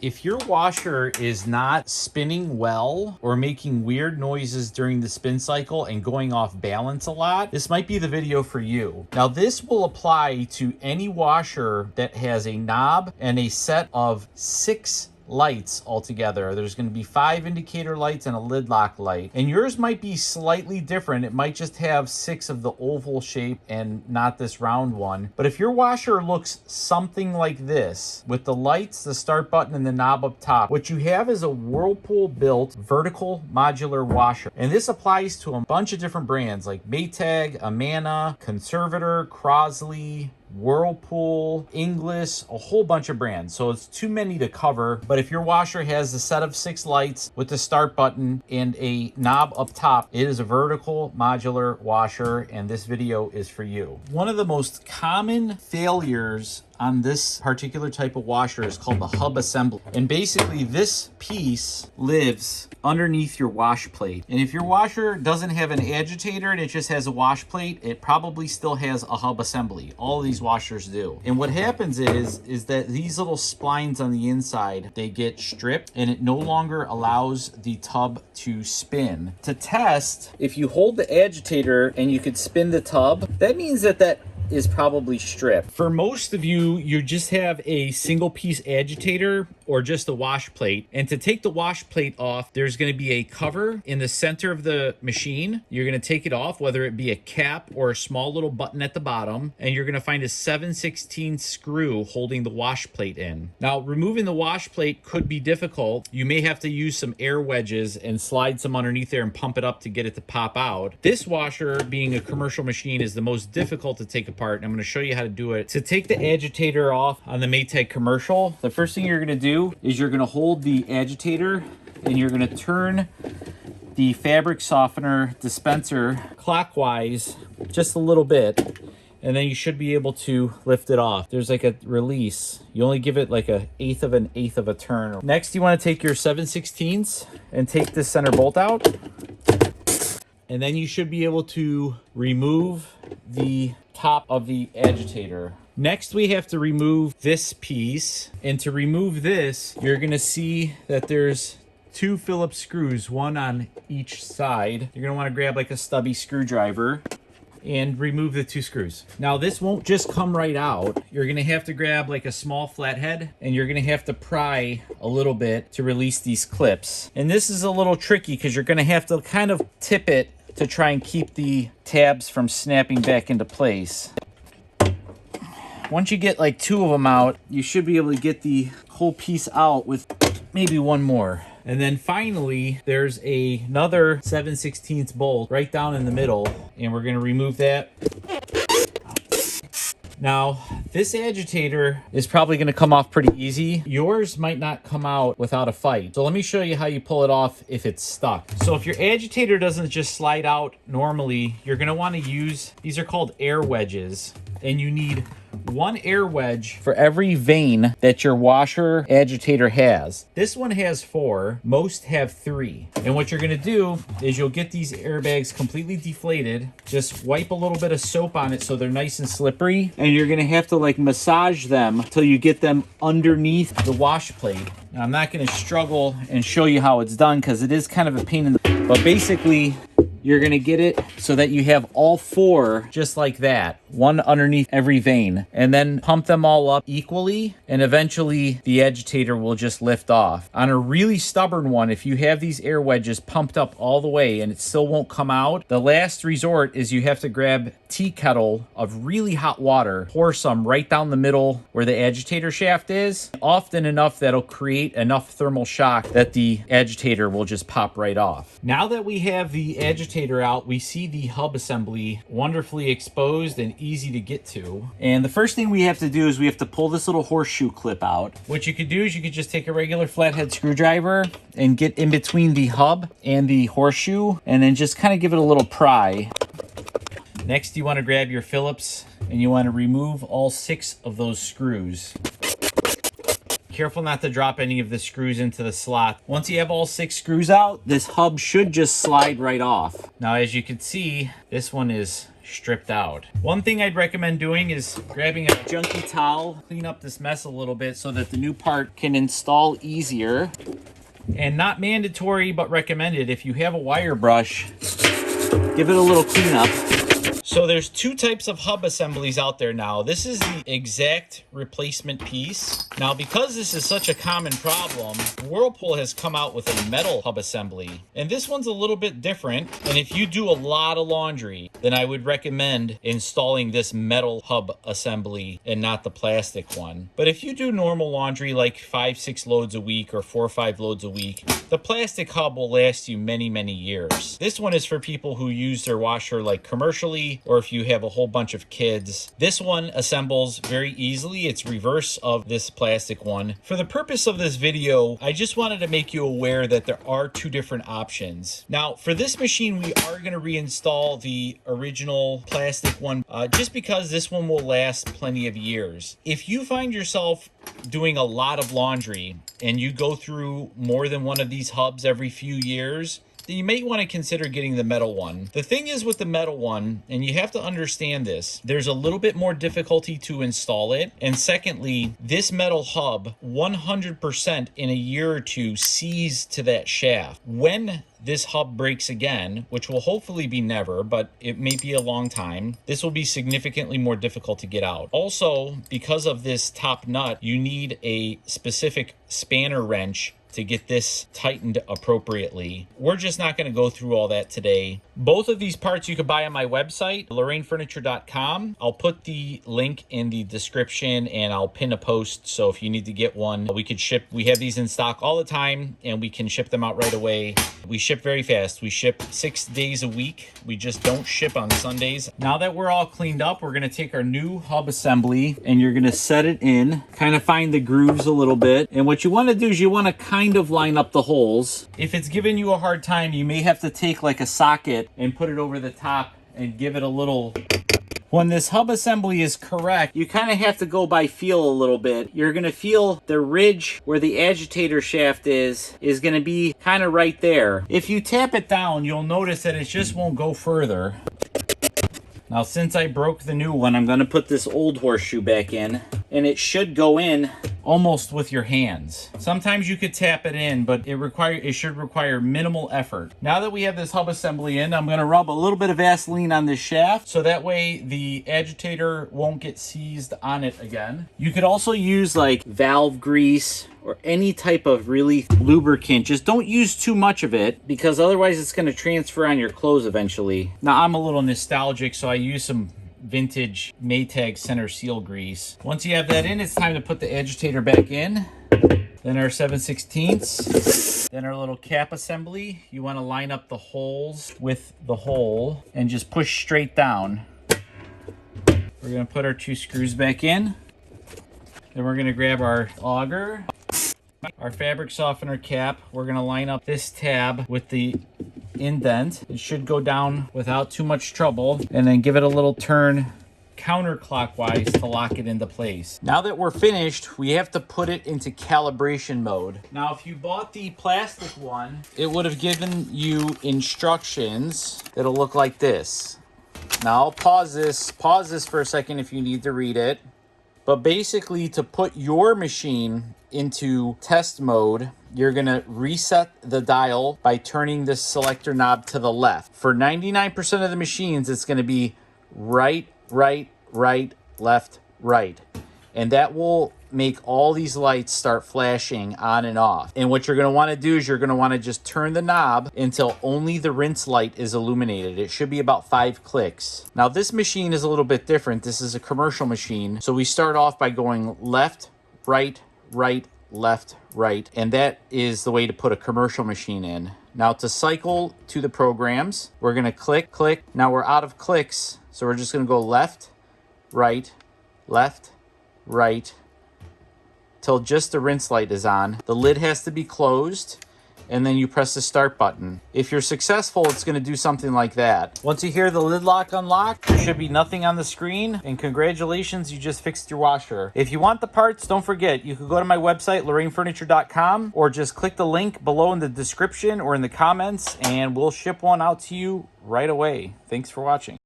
If your washer is not spinning well or making weird noises during the spin cycle and going off balance a lot, this might be the video for you. Now, this will apply to any washer that has a knob and a set of 6 lights altogether. There's going to be 5 indicator lights and a lid lock light, and yours might be slightly different. It might just have 6 of the oval shape and not this round one. But if your washer looks something like this with the lights, the start button, and the knob up top, what you have is a Whirlpool built vertical modular washer, and this applies to a bunch of different brands like Maytag, Amana, Conservator, Crosley, Whirlpool, Inglis, a whole bunch of brands. So it's too many to cover. But if your washer has a set of 6 lights with the start button and a knob up top, it is a vertical modular washer, and this video is for you. One of the most common failures on this particular type of washer is called the hub assembly. And basically this piece lives underneath your wash plate. And if your washer doesn't have an agitator and it just has a wash plate, it probably still has a hub assembly. All of these washers do. And what happens is that these little splines on the inside, they get stripped and it no longer allows the tub to spin. To test, if you hold the agitator and you could spin the tub, that means that is probably stripped. For most of you, you just have a single piece agitator or just a wash plate. And to take the wash plate off, there's going to be a cover in the center of the machine. You're going to take it off, whether it be a cap or a small little button at the bottom, and you're going to find a 7/16 screw holding the wash plate in. Now, removing the wash plate could be difficult. You may have to use some air wedges and slide some underneath there and pump it up to get it to pop out. This washer, being a commercial machine, is the most difficult to take apart, and I'm going to show you how to do it. To take the agitator off on the Maytag commercial, the first thing you're going to do is you're going to hold the agitator and you're going to turn the fabric softener dispenser clockwise just a little bit, and then you should be able to lift it off. There's like a release. You only give it like 1/8 of a turn. Next, you want to take your 7/16 and take this center bolt out, and then you should be able to remove the top of the agitator. Next, we have to remove this piece, and to remove this, you're going to see that there's 2 Phillips screws, one on each side. You're going to want to grab like a stubby screwdriver and remove the 2 screws. Now, this won't just come right out. You're going to have to grab like a small flathead, and you're going to have to pry a little bit to release these clips. And this is a little tricky because you're going to have to kind of tip it to try and keep the tabs from snapping back into place. Once you get like 2 of them out, you should be able to get the whole piece out with maybe 1 more. And then finally, there's another 7/16 bolt right down in the middle, and we're going to remove that. Now, this agitator is probably going to come off pretty easy. Yours might not come out without a fight. So let me show you how you pull it off if it's stuck. So if your agitator doesn't just slide out normally, you're going to want to use, these are called air wedges, and you need 1 air wedge for every vane that your washer agitator has. This one has 4, most have 3. And what you're going to do is you'll get these airbags completely deflated, just wipe a little bit of soap on it so they're nice and slippery, and you're going to have to like massage them till you get them underneath the wash plate. Now, I'm not going to struggle and show you how it's done because it is kind of a pain in the, but basically you're going to get it so that you have all 4 just like that, 1 underneath every vane, and then pump them all up equally, and eventually the agitator will just lift off. On a really stubborn one, if you have these air wedges pumped up all the way and it still won't come out, the last resort is you have to grab tea kettle of really hot water, pour some right down the middle where the agitator shaft is, often enough that'll create enough thermal shock that the agitator will just pop right off. Now that we have the agitator out, we see the hub assembly wonderfully exposed and easy to get to. And the first thing we have to do is we have to pull this little horseshoe clip out. What you could do is you could just take a regular flathead screwdriver and get in between the hub and the horseshoe, and then just kind of give it a little pry. Next, you want to grab your Phillips and you want to remove all 6 of those screws. Careful not to drop any of the screws into the slot. Once you have all 6 screws out, this hub should just slide right off. Now, as you can see, this one is stripped out. One thing I'd recommend doing is grabbing a junky towel, clean up this mess a little bit so that the new part can install easier. And not mandatory, but recommended. If you have a wire brush, give it a little cleanup. So there's two types of hub assemblies out there now. This is the exact replacement piece. Now, because this is such a common problem, Whirlpool has come out with a metal hub assembly. And this one's a little bit different. And if you do a lot of laundry, then I would recommend installing this metal hub assembly and not the plastic one. But if you do normal laundry, like 5-6 loads a week or 4 or 5 loads a week, the plastic hub will last you many, many years. This one is for people who use their washer like commercially, or if you have a whole bunch of kids. This one assembles very easily. It's reverse of this plastic one. For the purpose of this video, I just wanted to make you aware that there are two different options. Now, for this machine, we are going to reinstall the original plastic one, just because this one will last plenty of years. If you find yourself doing a lot of laundry and you go through more than one of these hubs every few years, you may want to consider getting the metal one. The thing is with the metal one, and you have to understand this, there's a little bit more difficulty to install it. And secondly, this metal hub 100% in a year or two sees to that shaft. When this hub breaks again, which will hopefully be never, but it may be a long time, this will be significantly more difficult to get out. Also, because of this top nut, you need a specific spanner wrench to get this tightened appropriately. We're just not going to go through all that today. Both of these parts you could buy on my website, LorraineFurniture.com. I'll put the link in the description and I'll pin a post, so if you need to get one, we could ship. We have these in stock all the time and we can ship them out right away. We ship very fast. We ship 6 days a week. We just don't ship on Sundays. Now that we're all cleaned up, we're going to take our new hub assembly and you're going to set it in, kind of find the grooves a little bit. And what you want to do is you want to kind of line up the holes. If it's giving you a hard time, you may have to take like a socket and put it over the top and give it a little. When this hub assembly is correct, you kind of have to go by feel a little bit. You're going to feel the ridge where the agitator shaft is going to be kind of right there. If you tap it down, you'll notice that it just won't go further. Now, since I broke the new one, I'm going to put this old horseshoe back in, and it should go in almost with your hands. Sometimes you could tap it in, but it should require minimal effort. Now that we have this hub assembly in, I'm going to rub a little bit of Vaseline on this shaft, so that way the agitator won't get seized on it again. You could also use like valve grease or any type of really lubricant. Just don't use too much of it, because otherwise it's going to transfer on your clothes eventually. Now, I'm a little nostalgic, so I use some vintage Maytag center seal grease. Once you have that in, it's time to put the agitator back in. Then our 7/16. Then our little cap assembly. You want to line up the holes with the hole and just push straight down. We're going to put our 2 screws back in. Then we're going to grab our auger, our fabric softener cap. We're going to line up this tab with the indent. It should go down without too much trouble, and then give it a little turn counterclockwise to lock it into place. Now that we're finished, we have to put it into calibration mode. Now, if you bought the plastic one, it would have given you instructions that'll look like this. Now I'll pause this for a second if you need to read it. But basically, to put your machine into test mode, you're going to reset the dial by turning this selector knob to the left. For 99% of the machines, it's going to be right, right, right, left, right. And that will make all these lights start flashing on and off. And what you're going to want to do is you're going to want to just turn the knob until only the rinse light is illuminated. It should be about 5 clicks. Now, this machine is a little bit different. This is a commercial machine. So we start off by going left, right, right, left, right. And that is the way to put a commercial machine in. Now, to cycle to the programs, we're going to click, click. Now we're out of clicks. So we're just going to go left, right, till just the rinse light is on. The lid has to be closed, and then you press the start button. If you're successful, it's going to do something like that. Once you hear the lid lock unlock, there should be nothing on the screen, and congratulations, you just fixed your washer. If you want the parts, don't forget, you can go to my website, LorraineFurniture.com, or just click the link below in the description or in the comments, and we'll ship one out to you right away. Thanks for watching.